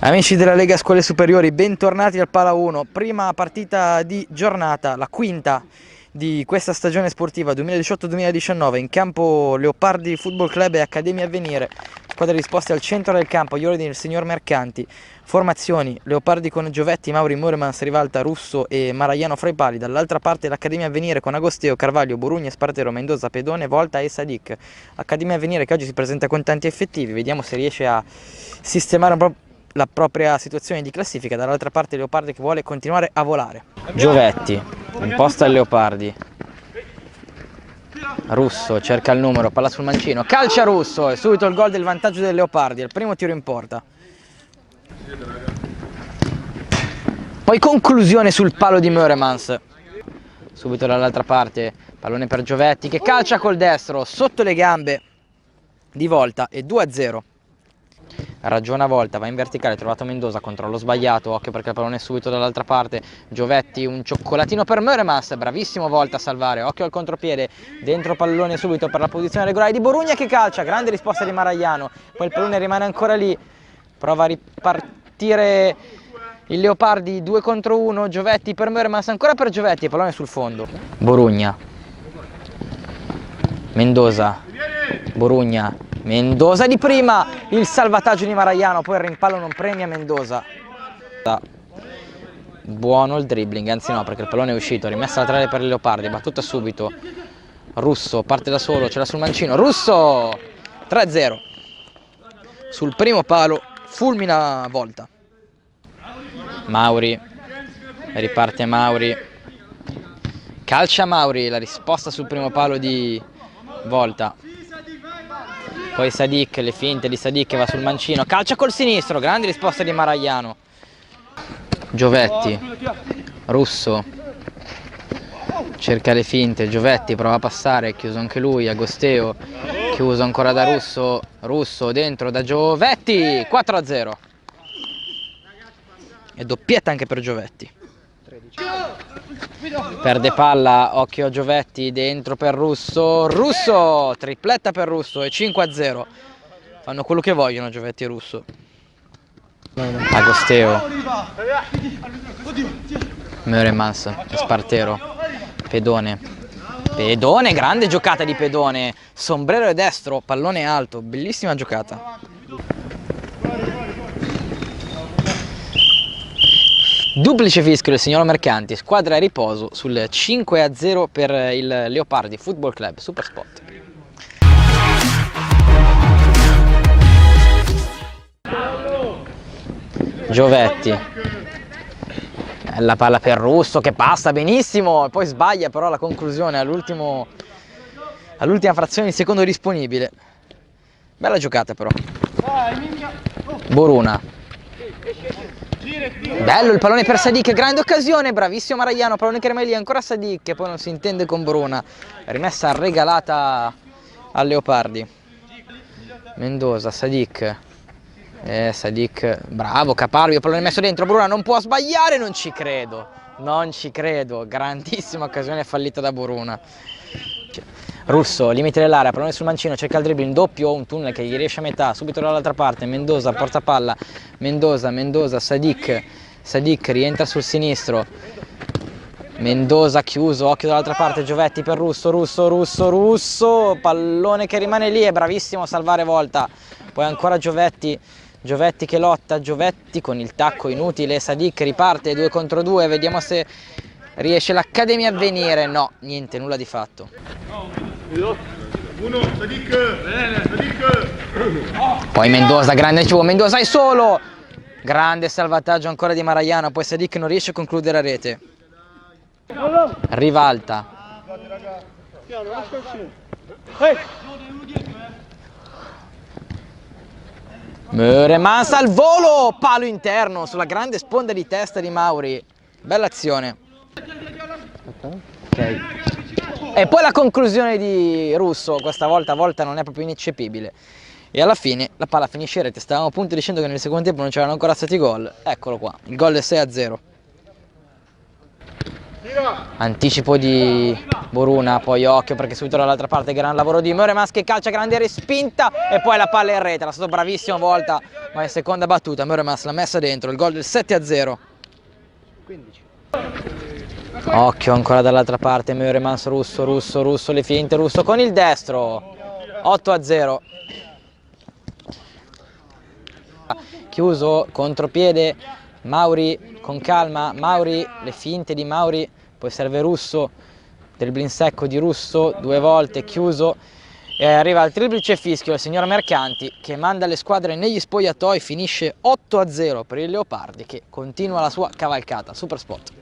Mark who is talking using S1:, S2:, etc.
S1: Amici della Lega Scuole Superiori, bentornati al Pala 1, prima partita di giornata, la quinta di questa stagione sportiva 2018-2019 in campo Leopardi Football Club e Accademia Avvenire, squadre disposte al centro del campo, agli ordini del signor Mercanti, formazioni Leopardi con Giovetti, Mauri, Muremans, Rivalta, Russo e Maragliano fra i pali, dall'altra parte l'Accademia Avvenire con Agosteo, Carvaglio, Borugna, Spartero, Mendoza, Pedone, Volta e Sadic. Accademia Avvenire che oggi si presenta con tanti effettivi, vediamo se riesce a sistemare un po' la propria situazione di classifica. Dall'altra parte Leopardi che vuole continuare a volare. Giovetti imposta il Leopardi, Russo cerca il numero, palla sul mancino, calcia Russo e subito il gol del vantaggio del Leopardi, il primo tiro in porta. Poi conclusione sul palo di Muremans, subito dall'altra parte pallone per Giovetti che calcia col destro sotto le gambe di Volta e 2-0. Ragiona Volta, va in verticale, trovato Mendoza, controllo sbagliato, occhio perché il pallone è subito dall'altra parte. Giovetti, un cioccolatino per Muremans, bravissimo Volta a salvare, occhio al contropiede, dentro pallone subito per la posizione regolare di Borugna che calcia, grande risposta di Maragliano, poi il pallone rimane ancora lì, prova a ripartire il Leopardi 2 contro 1, Giovetti per Muremans, ancora per Giovetti, pallone sul fondo. Borugna, Mendoza, Borugna, Mendoza di prima, il salvataggio di Maragliano, poi il rimpallo non premia Mendoza. Buono il dribbling, anzi no perché il pallone è uscito, rimessa laterale per il Leopardi, battuta subito. Russo parte da solo, ce l'ha sul mancino, Russo 3-0. Sul primo palo fulmina Volta. Mauri, riparte Mauri, calcia Mauri, la risposta sul primo palo di Volta. Poi Sadic, le finte di Sadic che va sul mancino, calcia col sinistro, grande risposta di Maragliano. Giovetti, Russo, cerca le finte, Giovetti prova a passare, chiuso anche lui, Agosteo, chiuso ancora da Russo, Russo dentro da Giovetti, 4-0. E doppietta anche per Giovetti. Perde palla, occhio a Giovetti, dentro per Russo, Russo, tripletta per Russo e 5-0. Fanno quello che vogliono Giovetti e Russo. Agosteo, Muremans, Spartero, Pedone, Pedone, grande giocata di Pedone, sombrero e destro, pallone alto, bellissima giocata. Duplice fischio del signor Mercanti, squadra a riposo sul 5-0 per il Leopardi Football Club Super Spot. Giovetti, la palla per Russo che passa benissimo, poi sbaglia però la conclusione all'ultima frazione di secondo disponibile. Bella giocata però. Boruna. Bello il pallone per Sadic, grande occasione, bravissimo Maragliano, pallone che rimane lì, ancora Sadic, poi non si intende con Boruna, rimessa regalata al Leopardi. Mendoza, Sadic, Sadic, bravo Caparbio, pallone messo dentro, Boruna non può sbagliare, non ci credo, grandissima occasione fallita da Boruna. Russo, limite dell'area, pallone sul mancino, cerca il dribbling, doppio, un tunnel che gli riesce a metà, subito dall'altra parte, Mendoza, porta palla, Mendoza, Sadic rientra sul sinistro, Mendoza chiuso, occhio dall'altra parte, Giovetti per Russo, pallone che rimane lì, è bravissimo a salvare Volta, poi ancora Giovetti che lotta, Giovetti con il tacco inutile, Sadic riparte, 2 contro 2, vediamo se riesce l'Accademia a venire, no, niente, nulla di fatto. Poi Mendoza, grande cibo, Mendoza è solo, grande salvataggio ancora di Maragliano, poi Sadic non riesce a concludere a rete. Rivalta, Muremans al volo, palo interno sulla grande sponda di testa di Mauri, bella azione. Okay. E poi la conclusione di Russo, questa volta non è proprio ineccepibile. E alla fine la palla finisce in rete, stavamo appunto dicendo che nel secondo tempo non c'erano ancora stati gol, eccolo qua, il gol è 6-0. Anticipo di Boruna, poi occhio perché subito dall'altra parte gran lavoro di Meuremans che calcia, grande respinta e poi la palla in rete. Era stato bravissimo volta, ma in seconda battuta Meuremans l'ha messa dentro, il gol del 7-0. Occhio ancora dall'altra parte, Meuremans, Russo, le finte, Russo con il destro, 8-0. Chiuso, contropiede, Mauri con calma, Mauri, le finte di Mauri, poi serve Russo, dribbling secco di Russo, 2 volte, chiuso, e arriva il triplice fischio il signor Mercanti che manda le squadre negli spogliatoi, finisce 8-0 per il Leopardi che continua la sua cavalcata. Super spot.